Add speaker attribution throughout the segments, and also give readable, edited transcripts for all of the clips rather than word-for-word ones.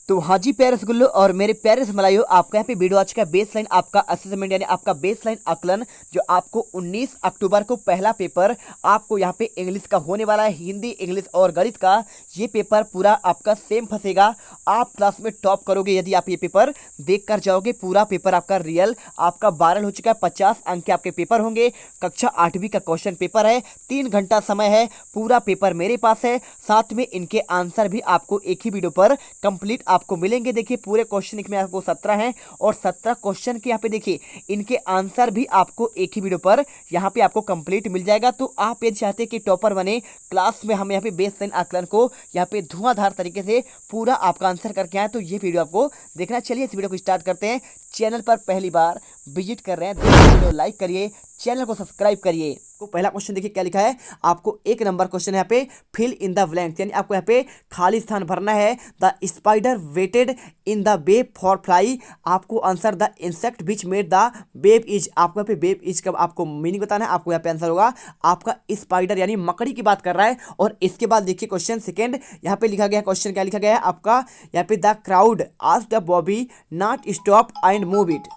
Speaker 1: तो हाँ जी प्यारे रसगुल्लो और मेरे प्यारे रसमलाइयों, आपका यहाँ पे वीडियो आज का बेस लाइन आपका असेसमेंट यानी आपका बेस लाइन आकलन जो आपको 19 अक्टूबर को पहला पेपर आपको यहाँ पे इंग्लिश का होने वाला है। हिंदी, इंग्लिश और गणित का ये पेपर पूरा आपका सेम फंसेगा। आप क्लास में टॉप करोगे यदि आप ये पेपर देख कर जाओगे। पूरा पेपर आपका रियल आपका वायरल हो चुका है। 50 अंक के आपके पेपर होंगे। कक्षा 8वीं का क्वेश्चन पेपर है। 3 घंटा समय है। पूरा पेपर मेरे पास है। साथ में इनके आंसर भी आपको एक ही वीडियो पर कंप्लीट आपको मिलेंगे। देखिए पूरे क्वेश्चन में आपको 17 हैं और 17 क्वेश्चन के यहाँ पे देखिए इनके आंसर भी आपको एक ही वीडियो पर यहाँ पे आपको कंप्लीट मिल जाएगा। तो आप यदि चाहते हैं कि टॉपर बने क्लास में, हम यहाँ पे बेस लाइन आकलन को यहाँ पे धुआंधार तरीके से पूरा आपका आंसर करके आए, तो ये वीडियो आपको देखना। चलिए इस वीडियो को स्टार्ट करते हैं। चैनल पर पहली बार विजिट कर रहे हैं तो वीडियो लाइक करिए, चैनल को सब्सक्राइब करिए। तो पहला क्वेश्चन देखिए क्या लिखा है। आपको 1 नंबर क्वेश्चन यहाँ पे फिल इन द ब्लैंक्स, यानी आपको यहाँ पे खाली स्थान भरना है। The spider waited in the web for fly. आपको answer the insect which made the web is. आपको यहाँ पे वेब इज का आपको मीनिंग बताना है। आपको यहाँ पे आंसर होगा आपका स्पाइडर यानी मकड़ी की बात कर रहा है। और इसके बाद देखिए क्वेश्चन सेकेंड यहाँ पे लिखा गया क्वेश्चन क्या लिखा गया है आपका यहाँ पे the crowd asked the Bobby not stop and move it.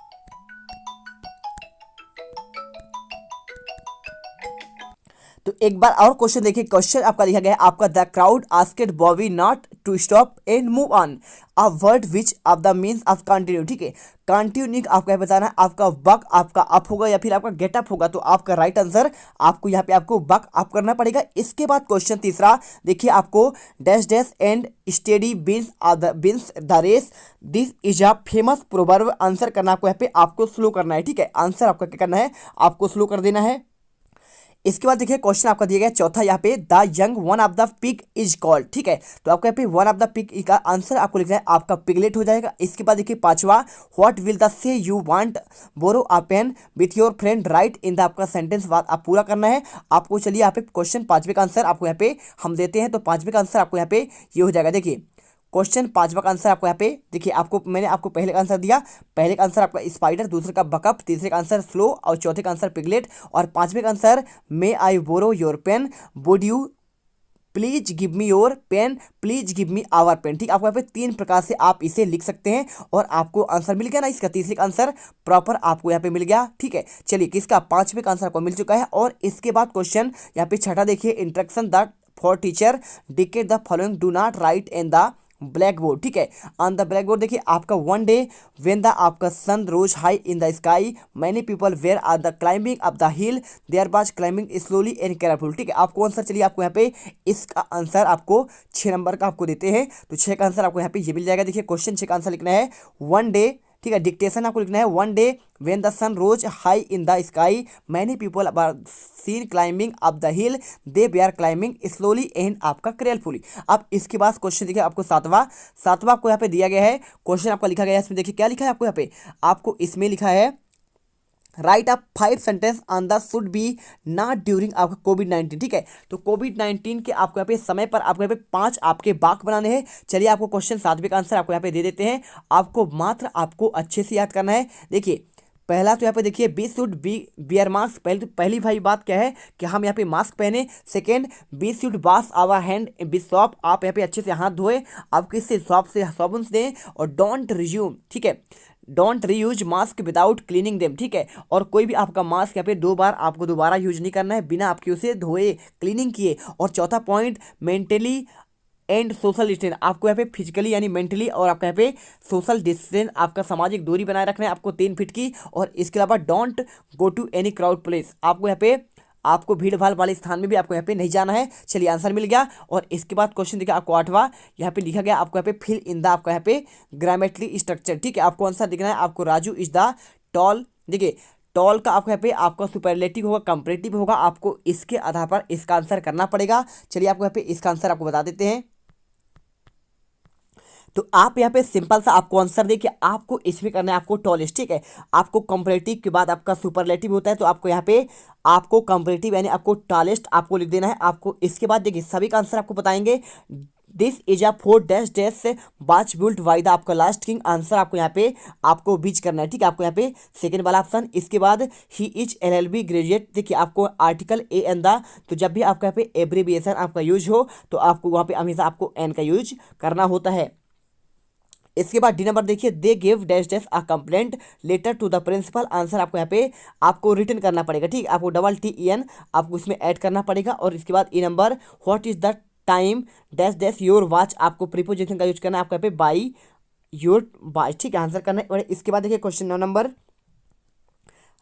Speaker 1: तो एक बार और क्वेश्चन देखिए। क्वेश्चन आपका लिखा गया है आपका the crowd asked Bobby not to stop and move on a word which of the means of continue. ठीक है, कंटिन्यू आपको यह बताना है। आपका बक आपका अप होगा या फिर आपका गेट अप होगा। तो आपका राइट आंसर आपको यहाँ पे आपको बक अप करना पड़ेगा। इसके बाद क्वेश्चन तीसरा देखिए आपको dash dash and steady wins the race this is a famous proverb. Answer करना आपको यहाँ पे आपको स्लो करना है। ठीक है, आंसर आपका क्या करना है, आपको स्लो कर देना है। इसके बाद देखिए क्वेश्चन आपका दिया गया चौथा यहाँ पे the young one of the pig is called. ठीक है, तो आपको यहाँ पे वन ऑफ द पिग का आंसर आपको लिखना है आपका पिगलेट हो जाएगा। इसके बाद देखिए पांचवा what will the say you want borrow a pen with your friend write in the आपका सेंटेंस बात आप पूरा करना है आपको। चलिए यहाँ पे क्वेश्चन पांचवे का आंसर आपको यहाँ पे हम देते हैं। तो पांचवे का आंसर आपको यहाँ पे ये हो जाएगा। देखिए क्वेश्चन पांचवा का आंसर आपको यहाँ पे देखिए आपको मैंने आपको पहले का आंसर दिया। पहले का आंसर आपका स्पाइडर, दूसरे का बकअप, तीसरे का आंसर स्लो और चौथे का आंसर पिगलेट और पांचवे का answer may I borrow your pen would you please give me your pen please give me our pen. ठीक, आपको यहाँ पे 3 प्रकार से आप इसे लिख सकते हैं और आपको आंसर मिल गया ना। इसका तीसरे का आंसर प्रॉपर आपको यहाँ पे मिल गया। ठीक है, चलिए किसका पांचवे का आंसर आपको मिल चुका है। और इसके बाद क्वेश्चन यहाँ पे छठा देखिए instruction the for teacher decade the following do not right in the black board. ठीक है, ऑन द ब्लैक बोर्ड देखिए आपका वन डे व्हेन द आपका sun rose high in the sky many people were are the climbing up the hill there was climbing slowly and careful. ठीक है, आपको answer चलिए आपको यहाँ पे इसका आंसर आपको 6 नंबर का आपको देते हैं। तो 6 का आंसर आपको यहाँ पे ये मिल जाएगा। देखिए क्वेश्चन 6 का आंसर लिखना है वन डे। ठीक है, डिक्टेशन आपको लिखना है one day when the sun rose high in the sky many people are seen climbing up the hill they are climbing slowly and आपका केयरफुली। अब इसके बाद क्वेश्चन देखिए आपको सातवां आपको यहाँ पे दिया गया है। क्वेश्चन आपका लिखा गया है, इसमें देखिए क्या लिखा है आपको यहाँ पे आपको इसमें लिखा है right up 5 sentence on the should be not during आपका कोविड-19। ठीक है, तो कोविड-19 के आपको यहाँ पे समय पर आपको यहाँ पे 5 आपके वाक्य बनाने हैं। चलिए आपको क्वेश्चन 7वें का आंसर आपको यहाँ पे दे देते हैं। आपको मात्र आपको अच्छे से याद करना है। देखिए पहला तो यहाँ पे देखिए we should be wear mask. पहली भाई बात क्या है कि हम यहाँ पे मास्क पहने। Second we should wash our hand with soap. आप यहाँ पे अच्छे से हाथ धोए, आप किससे सॉप से साबुन से दें। और डोंट रिज्यूम, ठीक है, don't reuse mask without cleaning them. ठीक है, और कोई भी आपका मास्क यहाँ पे 2 बार आपको दोबारा यूज नहीं करना है बिना आपके उसे धोए क्लीनिंग किए। और चौथा point mentally and social distance. आपको यहाँ पे फिजिकली यानी मेंटली और आपका यहाँ पे सोशल डिस्टेंस आपका सामाजिक दूरी बनाए रखना है आपको 3 फीट की। और इसके अलावा don't go to any crowd place. आपको यहाँ पे आपको भीड़ भाड़ वाले स्थान में भी आपको यहाँ पे नहीं जाना है। चलिए आंसर मिल गया। और इसके बाद क्वेश्चन देखिए आपको 8वां यहाँ पे लिखा गया आपको यहाँ पे फिल इन द आपका यहाँ पे ग्रामेटली स्ट्रक्चर। ठीक है, आपको आंसर दिखना है आपको राजू इज द टॉल। देखिए टॉल का आपको यहाँ पे आपका सुपरलेटिव होगा, कंपरेटिव होगा। आपको इसके आधार पर इसका आंसर करना पड़ेगा। चलिए आपको यहाँ पे इसका आंसर आपको बता देते हैं। तो आप यहाँ पे सिंपल सा आपको आंसर देखिए आपको इसमें करना है आपको टॉलेस्ट। ठीक है, आपको कंपैरेटिव के बाद आपका सुपरलेटिव होता है तो आपको यहाँ पे आपको कंपैरेटिव यानी आपको टॉलेस्ट आपको लिख देना है। आपको इसके बाद देखिए सभी का आंसर आपको बताएंगे। This is a 4 dash dash बाच बिल्ट वाई द आपका लास्ट किंग। आंसर आपको यहाँ पे आपको बीच करना है। ठीक है, आपको यहाँ पे सेकंड वाला ऑप्शन। इसके बाद ही इज LLB ग्रेजुएट। देखिए आपको आर्टिकल ए एन द, तो जब भी आपका यहाँ पे एब्रीविएशन आपका यूज हो तो आपको वहाँ पे हमेशा आपको एन का यूज करना होता है। इसके बाद डी नंबर देखिए, they give dash dash a complaint letter to the principal. Answer आपको यहाँ पे आपको रिटर्न करना पड़ेगा, ठीक, आपको WTEN आपको इसमें ऐड करना पड़ेगा। और इसके बाद E number, what is the time dash dash your watch, आपको प्रीपोजिशन का यूज करना है आपको यहाँ पे बाई योर वॉच, ठीक है, आंसर करना है। और इसके बाद देखिए question number,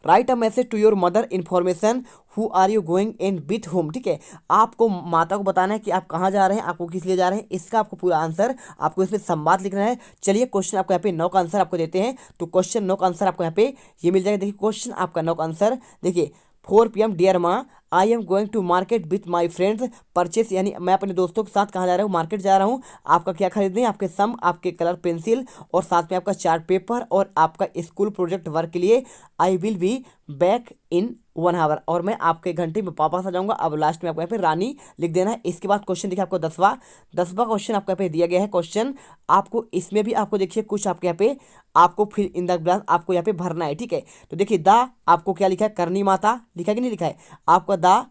Speaker 1: write a message to your mother information who are you going in with home, ठीक है, आपको माता को बताना है कि आप कहाँ जा रहे हैं, आपको किस लिए जा रहे हैं, इसका आपको पूरा आंसर आपको इसमें संवाद लिखना है। चलिए क्वेश्चन आपको यहाँ पे 9 का आंसर आपको देते हैं। तो क्वेश्चन 9 का आंसर आपको यहाँ पे ये मिल जाएगा। देखिए क्वेश्चन आपका 9 का आंसर देखिए, 4 PM डियर माँ, I am going to market with my friends purchase, यानी मैं अपने दोस्तों के साथ कहाँ जा रहा हूँ, मार्केट जा रहा हूँ। आपका क्या खरीदने, आपके सम, आपके कलर पेंसिल और साथ में आपका चार्ट पेपर और आपका स्कूल प्रोजेक्ट वर्क के लिए। I will be back in 1 hour, और मैं आपके घंटे में वापस आ जाऊंगा। अब लास्ट में आपको यहाँ पे रानी लिख देना है। इसके बाद क्वेश्चन देखिए आपको 10वां क्वेश्चन आपको यहाँ पे दिया गया है। क्वेश्चन आपको इसमें भी आपको देखिए कुछ आपके यहाँ पे आपको फिल इन द ब्लैंक आपको यहाँ पे भरना है, ठीक है। तो देखिए द आपको क्या लिखा है, करनी माता लिखा है कि नहीं लिखा है, आपका द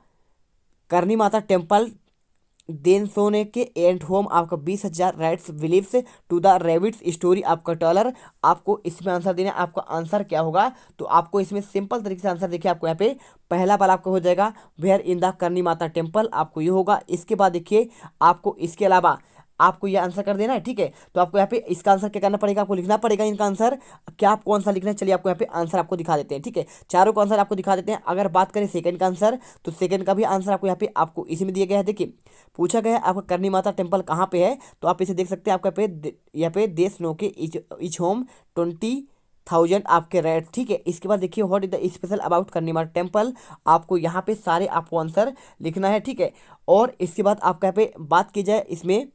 Speaker 1: करनी माता टेम्पल देन सोने के एंड होम आपका 20,000 writes believes to the rabbits story आपका डॉलर। आपको इसमें आंसर देना है। आपका आंसर क्या होगा, तो आपको इसमें सिंपल तरीके से आंसर देखिए आपको यहाँ पे पहला बार आपको हो जाएगा वेयर इन द करनी माता टेम्पल, आपको ये होगा। इसके बाद देखिए आपको इसके अलावा आपको ये आंसर कर देना है, ठीक है। तो आपको यहाँ पे इसका आंसर क्या करना पड़ेगा, आपको लिखना पड़ेगा इनका आंसर, क्या आपको आंसर लिखना है। चलिए आपको यहाँ पे आंसर आपको दिखा देते हैं, ठीक है, चारों का आंसर आपको दिखा देते हैं। अगर बात करें सेकंड का आंसर, तो सेकंड का भी आंसर आपको यहाँ पे आपको इसी में दिया गया है। देखिए पूछा गया है आपका करनी माता टेम्पल कहाँ पे है, तो आप इसे देख सकते हैं। आपका यहाँ पे देश नो के इच होम 20,000 आपके रेट, ठीक है। इसके बाद देखिए what is the special about करनी माता टेम्पल, आपको यहाँ पे सारे आपको आंसर लिखना है, ठीक है। और इसके बाद आपका यहाँ पे बात की जाए इसमें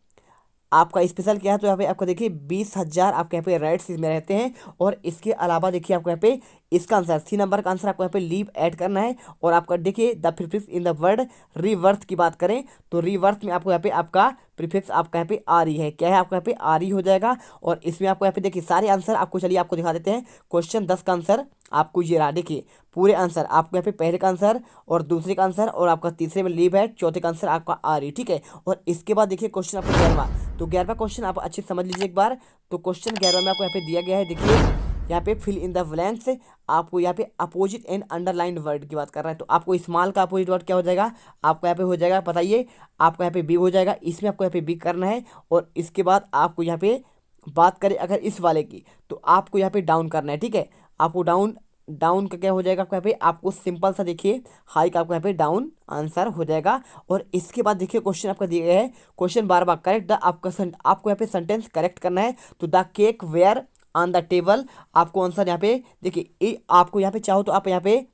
Speaker 1: आपका स्पेशल क्या है, तो यहाँ पे आपको देखिए 20,000 आपके यहाँ पे राइट्स इसमें रहते हैं। और इसके अलावा देखिए आपको यहाँ पे इसका आंसर सी नंबर का आंसर आपको यहाँ पे लीव ऐड करना है। और आपका देखिए the prefix in the word reworth की बात करें, तो रीवर्थ में आपको यहाँ पे आपका प्रीफिक्स आपका यहाँ पे आ रही है, क्या है आपको यहाँ पे आ रही हो जाएगा। और इसमें आपको यहाँ पे देखिए सारे आंसर आपको, चलिए आपको दिखा देते हैं। क्वेश्चन 10 का आंसर आपको ये रहा, देखिए पूरे आंसर आपको यहाँ पे पहले का आंसर और दूसरे का आंसर और आपका तीसरे में लीव है, चौथे का आंसर आपका आ रही, ठीक है। और इसके बाद देखिए क्वेश्चन आपका 11वां, तो 11वां क्वेश्चन आप अच्छे से समझ लीजिए एक बार। तो क्वेश्चन 11वां में आपको यहाँ पे दिया गया है, देखिए यहाँ पे फिल इन द ब्लैंक्स, आपको यहाँ पे अपोजिट एंड अंडरलाइन वर्ड की बात कर रहा है। तो आपको स्मॉल का अपोजिट वर्ड क्या हो जाएगा, आपको यहाँ पे हो जाएगा, बताइए, आपको यहाँ पे बी हो जाएगा। इसमें आपको यहाँ पे बी करना है। और इसके बाद आपको यहाँ पे बात करें अगर इस वाले की, तो आपको यहाँ पे डाउन करना है, ठीक है। आपको डाउन का क्या हो जाएगा, आपको यहाँ पे आपको सिंपल सा देखिए हाई का आपको यहाँ पे डाउन आंसर हो जाएगा। और इसके बाद देखिए क्वेश्चन आपका दिया गया है, क्वेश्चन 12वां, करेक्ट द आपको यहाँ पे सेंटेंस करेक्ट करना है। तो the cake were on the table, आपको आंसर यहाँ पे देखिए आपको यहाँ पे चाहो तो आप यहाँ पे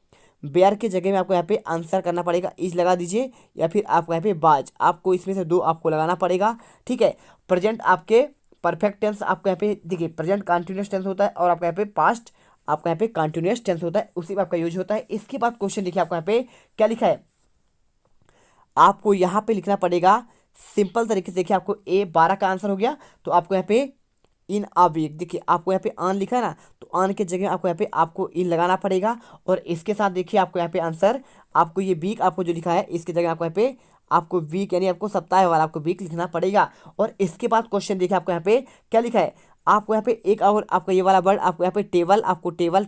Speaker 1: बेयर के जगह में आपको यहाँ पे आंसर करना पड़ेगा, इज लगा दीजिए, या फिर आपको यहाँ पे बाज, आपको इसमें से 2 आपको लगाना पड़ेगा, ठीक है। प्रेजेंट आपके परफेक्ट टेंस आपको यहाँ पे देखिए प्रेजेंट कंटिन्यूअस टेंस होता है, और आपका यहाँ पे पास्ट आपका यहाँ पे कंटिन्यूअस टेंस होता है, उसी में आपका यूज होता है। इसके बाद क्वेश्चन देखिए आपको यहाँ पे क्या लिखा है, आपको यहाँ पे लिखना पड़ेगा सिंपल तरीके से। देखिए आपको A12 का आंसर हो गया, तो आपको यहाँ पे इन आ वीक, देखिए आपको यहाँ पे आन लिखा है ना, तो आन के जगह आपको यहाँ पे आपको इन लगाना पड़ेगा। और इसके साथ देखिए आपको यहाँ पे आंसर आपको ये वीक आपको जो लिखा है इसके जगह आपको यहाँ पे आपको वीक यानी आपको सप्ताह वाला आपको वीक लिखना पड़ेगा। और इसके बाद क्वेश्चन देखिए आपको यहाँ पे क्या लिखा है, आपको यहाँ पे एक और आपका ये वाला वर्ड आपको यहाँ पे टेबल, आपको टेबल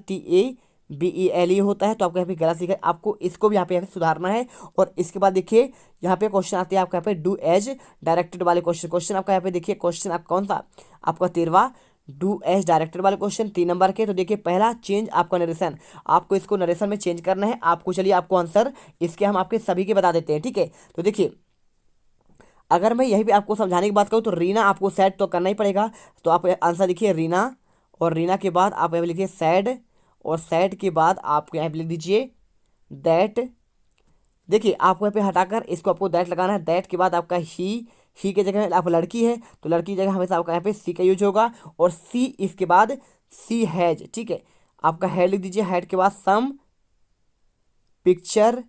Speaker 1: TABELE होता है, तो आपको यहाँ पे गलत लिखा है, आपको इसको भी यहाँ पे सुधारना है। और इसके बाद देखिए यहाँ पे क्वेश्चन आते हैं आपका यहाँ पे डू एज डायरेक्टेड वाले क्वेश्चन आपका यहाँ पे देखिए क्वेश्चन आपका कौन सा, आपका 13वां डू एज डायरेक्टेड वाले क्वेश्चन 3 नंबर के। तो देखिए पहला चेंज आपका नरेशन, आपको इसको नरेशन में चेंज करना है आपको। चलिए आपको आंसर इसके हम आपके सभी के बता देते हैं, ठीक है। तो देखिए अगर मैं यही भी आपको समझाने की बात करूँ, तो रीना आपको सैड तो करना ही पड़ेगा, तो आप आंसर देखिए रीना, और रीना के बाद आप यहाँ लिखिए सैड, और सैड के बाद आपको यहाँ पे लिख दीजिए दैट। देखिए आपको यहाँ पे हटाकर इसको आपको दैट लगाना है। दैट के बाद आपका ही के जगह आप लड़की है, तो लड़की की जगह हमेशा आपका यहाँ पे सी का यूज होगा। और सी इसके बाद सी हैज, ठीक है, आपका हैड लिख दीजिए। हैड के बाद सम पिक्चर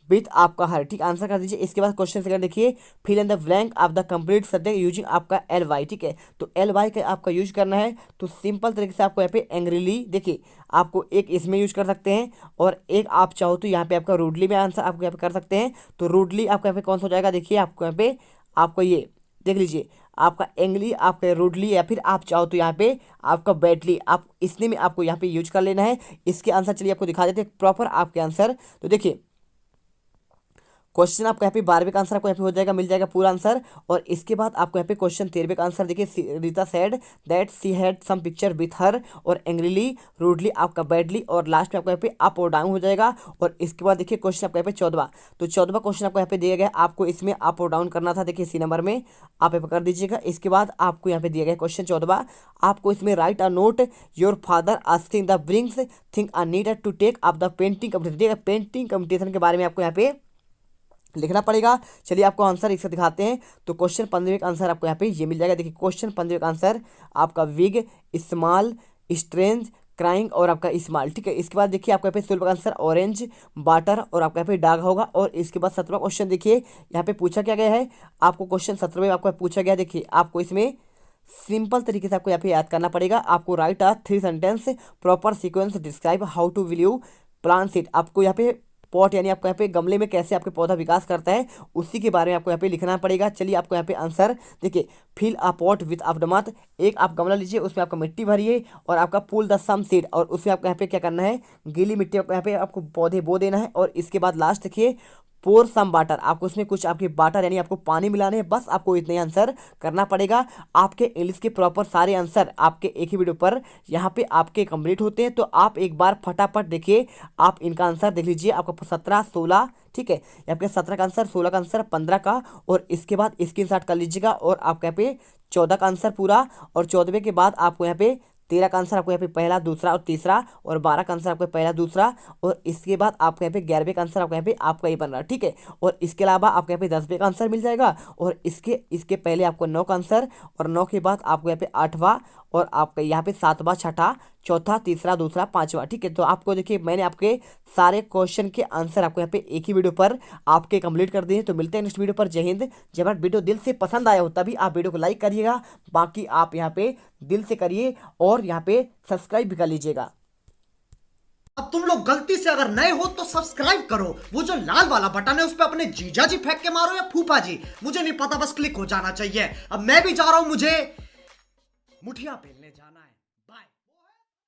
Speaker 1: विथ आपका हर, ठीक, आंसर कर दीजिए। इसके बाद क्वेश्चन सेकंड देखिए fill in the blank of the complete subject using आपका LY, ठीक है। तो LY का आपका यूज करना है। तो सिंपल तरीके से आपको यहाँ पे एंग्रीली, देखिए आपको एक इसमें यूज कर सकते हैं, और एक आप चाहो तो यहाँ पे आपका रूडली में आंसर आपको यहाँ पे कर सकते हैं। तो रूडली आपको यहाँ पे कौन सा हो जाएगा, देखिए आपको यहाँ पे आपको ये देख लीजिए, आपका एंग्ली, आपका रूडली, या फिर आप चाहो तो यहाँ पे आपका बैडली, आप इसने में आपको यहाँ पे यूज कर लेना है। इसके आंसर चलिए आपको दिखा देते हैं प्रॉपर आपके आंसर। तो देखिए क्वेश्चन आपको यहाँ पे 12वें का आंसर आपको यहाँ पे हो जाएगा, मिल जाएगा पूरा आंसर। और इसके बाद आपको यहाँ पे क्वेश्चन 13वें का आंसर देखिए, Rita said that she had some picture with her, और एंग्रीली, रूडली, आपका बैडली, और लास्ट में आपको यहाँ पे अप और डाउन हो जाएगा। और इसके बाद देखिए क्वेश्चन आपको यहाँ पे 14वां, तो 14वां क्वेश्चन आपको यहाँ पे दिया गया, आपको इसमें अप और डाउन करना था। देखिए इसी नंबर में आप यहाँ पे कर दीजिएगा। इसके बाद आपको यहाँ पे दिया गया क्वेश्चन 14वां, आपको इसमें write a note your father asking the brings thing a need to take up the painting competition. Painting competition के बारे में आपको यहाँ पे लिखना पड़ेगा। चलिए आपको आंसर एक से दिखाते हैं। तो क्वेश्चन 15वें का आंसर आपको यहाँ पे ये मिल जाएगा। देखिए क्वेश्चन 15वें का आंसर आपका विग, स्मॉल, स्ट्रेंज, क्राइंग, और आपका स्मॉल, ठीक है। इसके बाद देखिए आपको यहाँ पे 16वां का आंसर ऑरेंज, बाटर, और आपका यहाँ पे डाग होगा। और इसके बाद 17वां क्वेश्चन देखिए यहाँ पे पूछा क्या गया है, आपको क्वेश्चन 17वें में आपको पूछा गया, देखिए आपको इसमें सिंपल तरीके से आपको यहाँ पे याद करना पड़ेगा। आपको write a 3 sentence proper sequence describe how to will you plant seed. आपको यहाँ पे पॉट यानी आपको यहाँ पे गमले में कैसे आपके पौधा विकास करता है उसी के बारे में आपको यहाँ पे लिखना पड़ेगा। चलिए आपको यहाँ पे आंसर देखिए, fill a pot with aftermath, एक आप गमला लीजिए, उसमें आपका मिट्टी भरिए, और आपका पुल द सम सीड, और उसमें आपको यहाँ पे क्या करना है, गीली मिट्टी यहाँ पे आपको पौधे बो देना है। और इसके बाद लास्ट देखिए पोर सम वाटर, आपको उसमें कुछ आपके वाटर यानी आपको पानी मिलाने हैं। बस आपको इतने आंसर करना पड़ेगा। आपके इंग्लिश के प्रॉपर सारे आंसर आपके एक ही वीडियो पर यहाँ पे आपके कंप्लीट होते हैं। तो आप एक बार फटाफट देखिए, आप इनका आंसर देख लीजिए। आपका 17, 16, ठीक है, आपके 17 का आंसर, 16 का आंसर, 15 का, और इसके बाद स्क्रीनशॉट कर लीजिएगा। और आपके यहाँ पे 14 का आंसर पूरा, और 14वें के बाद आपको यहाँ पे 13 का आंसर आपको यहाँ पे पहला, दूसरा और तीसरा, और 12 का आंसर आपको पहला, दूसरा, और इसके बाद आपको यहाँ पे 11वें का आंसर आपको यहाँ पे आपका ये बन रहा है, ठीक है। और इसके अलावा आपको यहाँ पे 10वें का आंसर मिल जाएगा, और इसके पहले आपको 9 का आंसर, और 9 के बाद आपको यहाँ पे 8वां, और आपका यहाँ पे 7वां, छठा, चौथा, तीसरा, दूसरा, 5वां, ठीक है। तो आपको देखिए मैंने आपके सारे क्वेश्चन के आंसर आपको यहाँ पे एक ही वीडियो पर आपके कंप्लीट कर दिए। तो मिलते हैं नेक्स्ट वीडियो पर। जय हिंद। जब आप वीडियो दिल से पसंद आया हो तभी आप वीडियो को लाइक करिएगा, बाकी आप यहाँ पे दिल से करिए, और यहाँ पे सब्सक्राइब भी कर लीजिएगा।
Speaker 2: अब तुम लोग गलती से अगर नए हो तो सब्सक्राइब करो, वो जो लाल वाला बटन है उस पर अपने जीजा जी फेंक के मारो या फूफा जी, मुझे नहीं पता, बस क्लिक हो जाना चाहिए। अब मैं भी जा रहा हूं, मुझे मुठिया पे